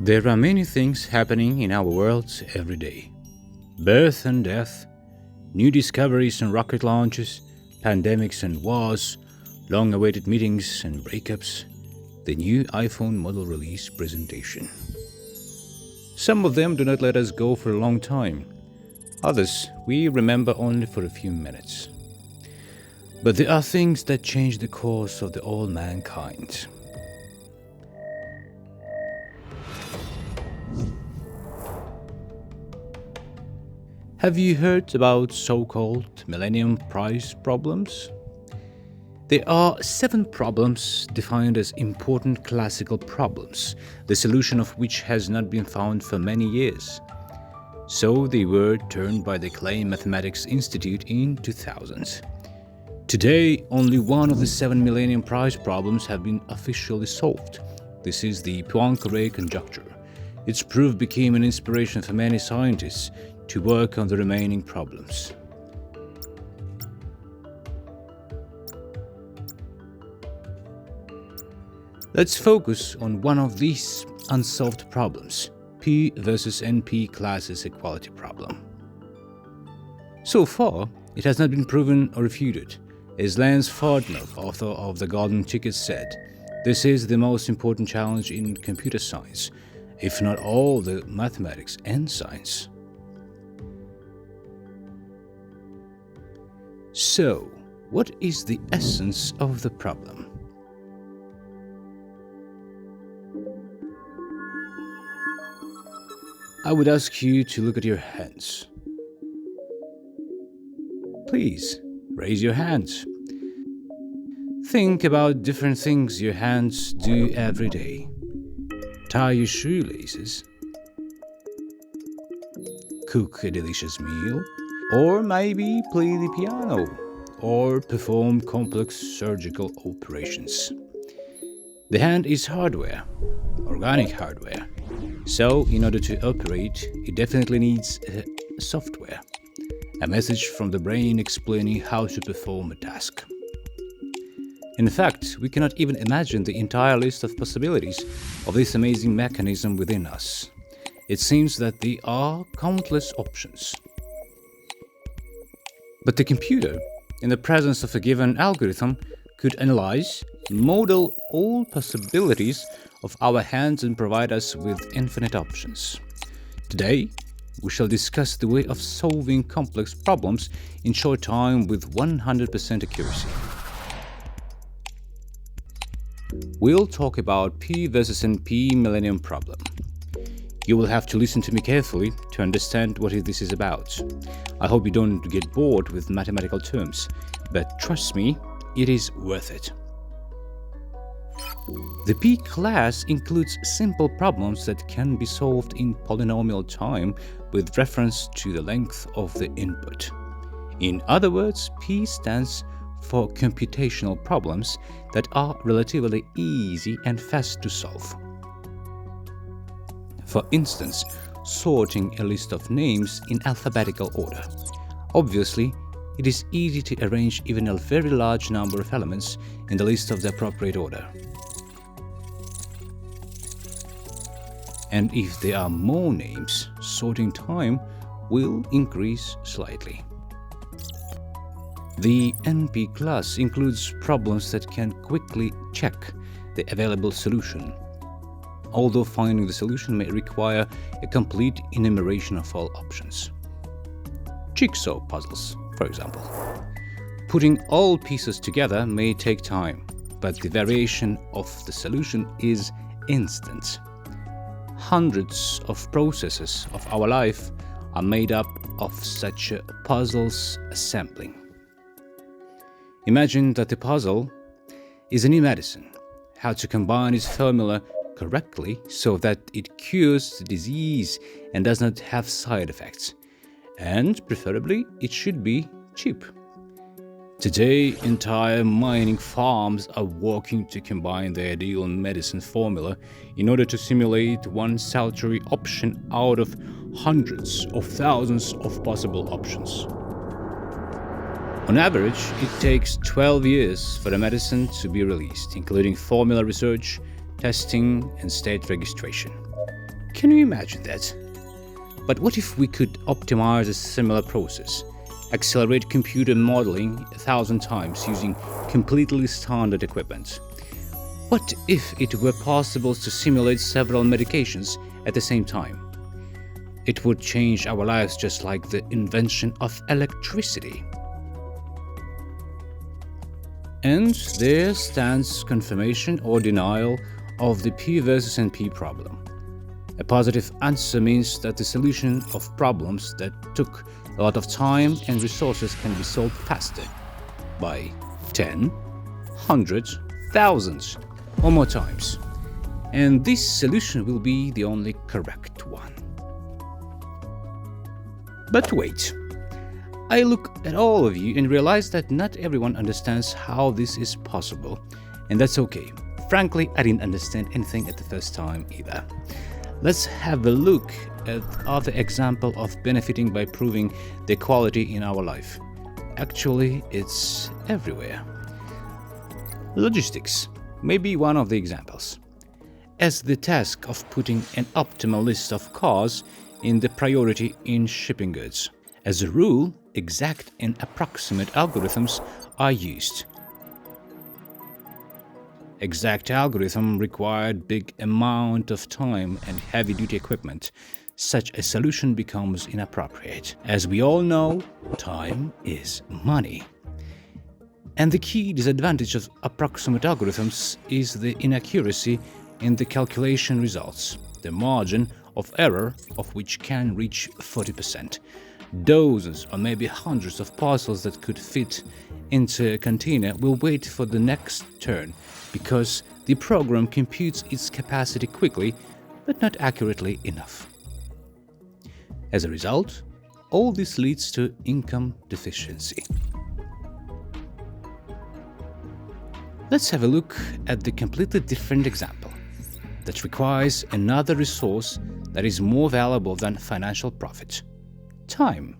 There are many things happening in our world every day. Birth and death, new discoveries and rocket launches, pandemics and wars, long-awaited meetings and breakups, the new iPhone model release presentation. Some of them do not let us go for a long time. Others we remember only for a few minutes. But there are things that change the course of the all mankind. Have you heard about so-called Millennium Prize problems? There are 7 problems defined as important classical problems, the solution of which has not been found for many years. So they were termed by the acclaimed Mathematics Institute in 2000. Today, only one of the 7 Millennium Prize problems have been officially solved. This is the Poincare conjecture. Its proof became an inspiration for many scientists to work on the remaining problems. Let's focus on one of these unsolved problems, P versus NP classes equality problem. So far, it has not been proven or refuted. As Lance Fardnov, author of The Golden Ticket, said, this is the most important challenge in computer science, if not all the mathematics and science. So, what is the essence of the problem? I would ask you to look at your hands. Please, raise your hands. Think about different things your hands do every day. Tie your shoelaces, cook a delicious meal, or maybe play the piano, or perform complex surgical operations. The hand is hardware, organic hardware. So, in order to operate, it definitely needs software, a message from the brain explaining how to perform a task. In fact, we cannot even imagine the entire list of possibilities of this amazing mechanism within us. It seems that there are countless options. But the computer, in the presence of a given algorithm, could analyze, model all possibilities of our hands and provide us with infinite options. Today, we shall discuss the way of solving complex problems in short time with 100% accuracy. We'll talk about P versus NP Millennium problem. You will have to listen to me carefully to understand what this is about. I hope you don't get bored with mathematical terms, but trust me, it is worth it. The P class includes simple problems that can be solved in polynomial time with reference to the length of the input. In other words, P stands for computational problems that are relatively easy and fast to solve. For instance, sorting a list of names in alphabetical order. Obviously, it is easy to arrange even a very large number of elements in the list of the appropriate order. And if there are more names, sorting time will increase slightly. The NP class includes problems that can quickly check the available solution, although finding the solution may require a complete enumeration of all options. Jigsaw puzzles, for example. Putting all pieces together may take time, but the variation of the solution is instant. Hundreds of processes of our life are made up of such puzzles assembling. Imagine that the puzzle is a new medicine, how to combine its formula correctly so that it cures the disease and does not have side effects. And preferably, it should be cheap. Today, entire mining farms are working to combine the ideal medicine formula in order to simulate one salutary option out of hundreds of thousands of possible options. On average, it takes 12 years for a medicine to be released, including formula research, testing, and state registration. Can you imagine that? But what if we could optimize a similar process? Accelerate computer modeling 1,000 times using completely standard equipment? What if it were possible to simulate several medications at the same time? It would change our lives just like the invention of electricity. And there stands confirmation or denial of the P versus NP problem. A positive answer means that the solution of problems that took a lot of time and resources can be solved faster by 10, 100, thousands or more times. And this solution will be the only correct one. But wait, I look at all of you and realize that not everyone understands how this is possible, and that's okay. Frankly, I didn't understand anything at the first time either. Let's have a look at other example of benefiting by proving the quality in our life. Actually, it's everywhere. Logistics may be one of the examples. As the task of putting an optimal list of cars in the priority in shipping goods. As a rule, exact and approximate algorithms are used. Exact algorithm required big amount of time and heavy-duty equipment. Such a solution becomes inappropriate. As we all know, time is money. And the key disadvantage of approximate algorithms is the inaccuracy in the calculation results, the margin of error of which can reach 40%. Dozens or maybe hundreds of parcels that could fit into a container will wait for the next turn because the program computes its capacity quickly but not accurately enough. As a result, all this leads to income deficiency. Let's have a look at the completely different example that requires another resource that is more valuable than financial profit: time.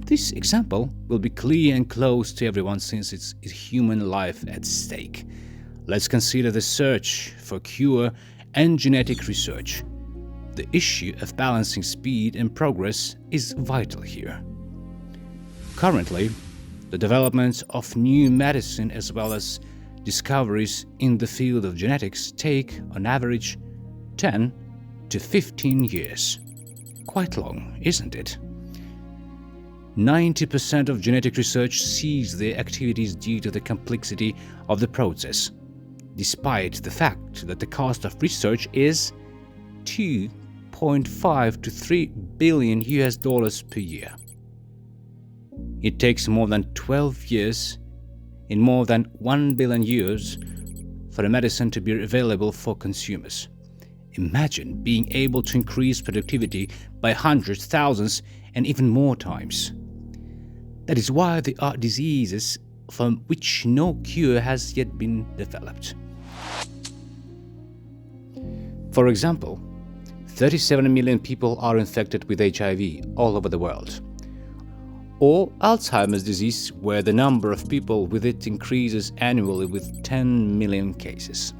This example will be clear and close to everyone since it's human life at stake. Let's consider the search for cure and genetic research. The issue of balancing speed and progress is vital here. Currently, the development of new medicine as well as discoveries in the field of genetics take, on average, 10 to 15 years. Quite long, isn't it? 90% of genetic research cease their activities due to the complexity of the process, despite the fact that the cost of research is $2.5 to $3 billion per year. It takes more than 12 years in more than 1 billion years for a medicine to be available for consumers. Imagine being able to increase productivity by hundreds, thousands, and even more times. That is why there are diseases from which no cure has yet been developed. For example, 37 million people are infected with HIV all over the world. Or Alzheimer's disease, where the number of people with it increases annually with 10 million cases.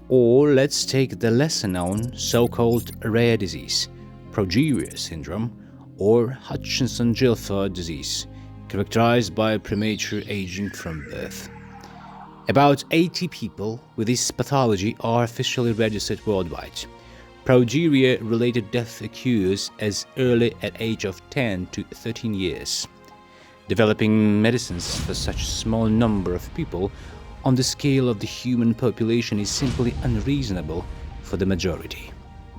Or let's take the lesser-known so-called rare disease, progeria syndrome, or Hutchinson-Gilford disease, characterized by premature aging from birth. About 80 people with this pathology are officially registered worldwide. Progeria-related death occurs as early at age of 10 to 13 years. Developing medicines for such a small number of people on the scale of the human population is simply unreasonable for the majority,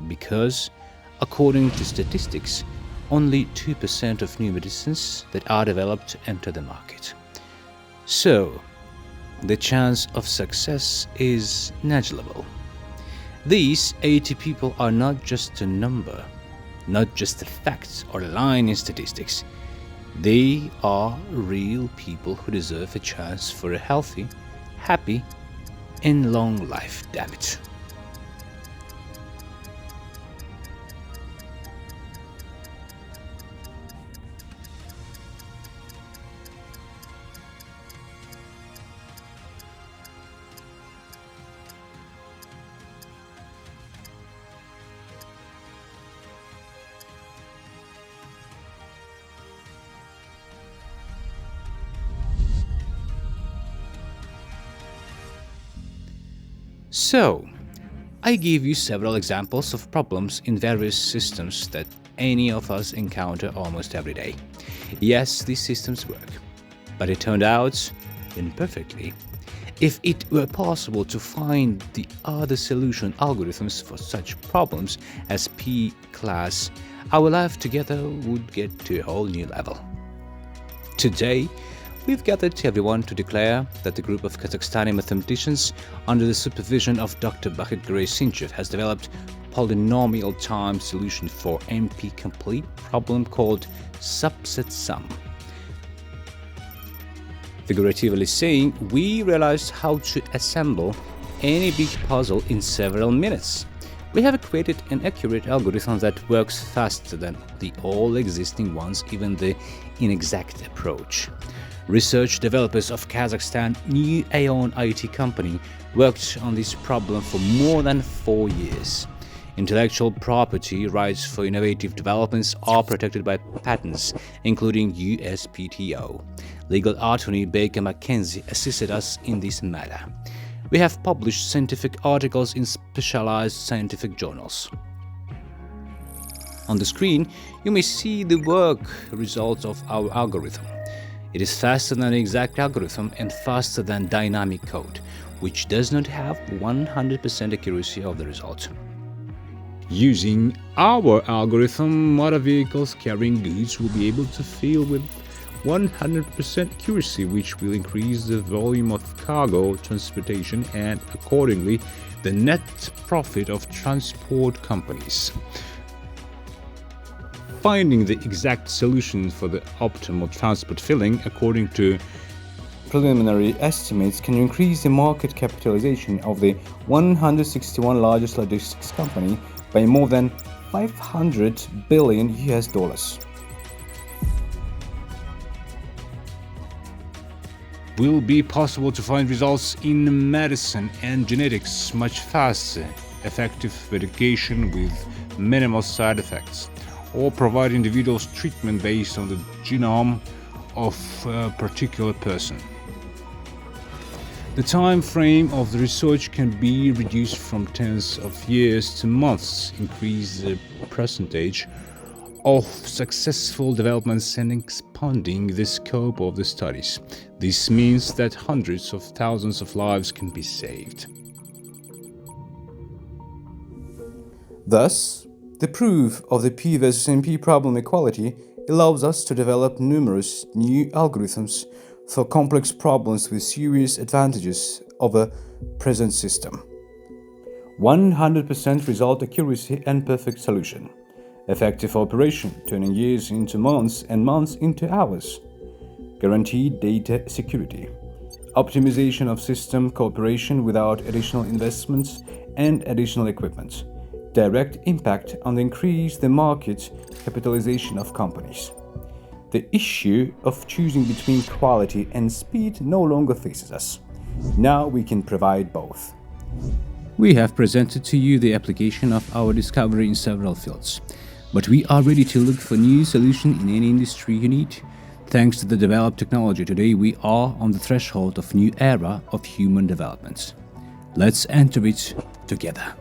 because, according to statistics, only 2% of new medicines that are developed enter the market. So, the chance of success is negligible. These 80 people are not just a number, not just a fact or a line in statistics. They are real people who deserve a chance for a healthy, happy, and long life, damn it. So, I gave you several examples of problems in various systems that any of us encounter almost every day. Yes, these systems work, but it turned out imperfectly. If it were possible to find the other solution algorithms for such problems as P-class, our life together would get to a whole new level. Today, we've gathered everyone to declare that the group of Kazakhstani mathematicians, under the supervision of Dr. Bakhit Gray-Sinchev, has developed polynomial time solution for NP-complete problem called subset sum. Figuratively saying, we realized how to assemble any big puzzle in several minutes. We have created an accurate algorithm that works faster than the all existing ones, even the inexact approach. Research developers of Kazakhstan New Aeon IT company worked on this problem for more than 4 years. Intellectual property rights for innovative developments are protected by patents, including USPTO. Legal attorney Baker McKenzie assisted us in this matter. We have published scientific articles in specialized scientific journals. On the screen, you may see the work results of our algorithm. It is faster than the exact algorithm and faster than dynamic code, which does not have 100% accuracy of the result. Using our algorithm, motor vehicles carrying goods will be able to fill with 100% accuracy, which will increase the volume of cargo transportation and, accordingly, the net profit of transport companies. Finding the exact solution for the optimal transport filling, according to preliminary estimates, can increase the market capitalization of the 161 largest logistics company by more than $500 billion. Will be possible to find results in medicine and genetics much faster, effective medication with minimal side effects, or provide individuals treatment based on the genome of a particular person. The time frame of the research can be reduced from tens of years to months, increase the percentage of successful developments and expanding the scope of the studies. This means that hundreds of thousands of lives can be saved. Thus, the proof of the P versus NP problem equality allows us to develop numerous new algorithms for complex problems with serious advantages over present system. 100% result accuracy and perfect solution. Effective operation, turning years into months and months into hours. Guaranteed data security. Optimization of system cooperation without additional investments and additional equipment. Direct impact on the increase the market capitalization of companies. The issue of choosing between quality and speed no longer faces us. Now we can provide both. We have presented to you the application of our discovery in several fields, but we are ready to look for new solutions in any industry you need. Thanks to the developed technology today, we are on the threshold of new era of human development. Let's enter it together.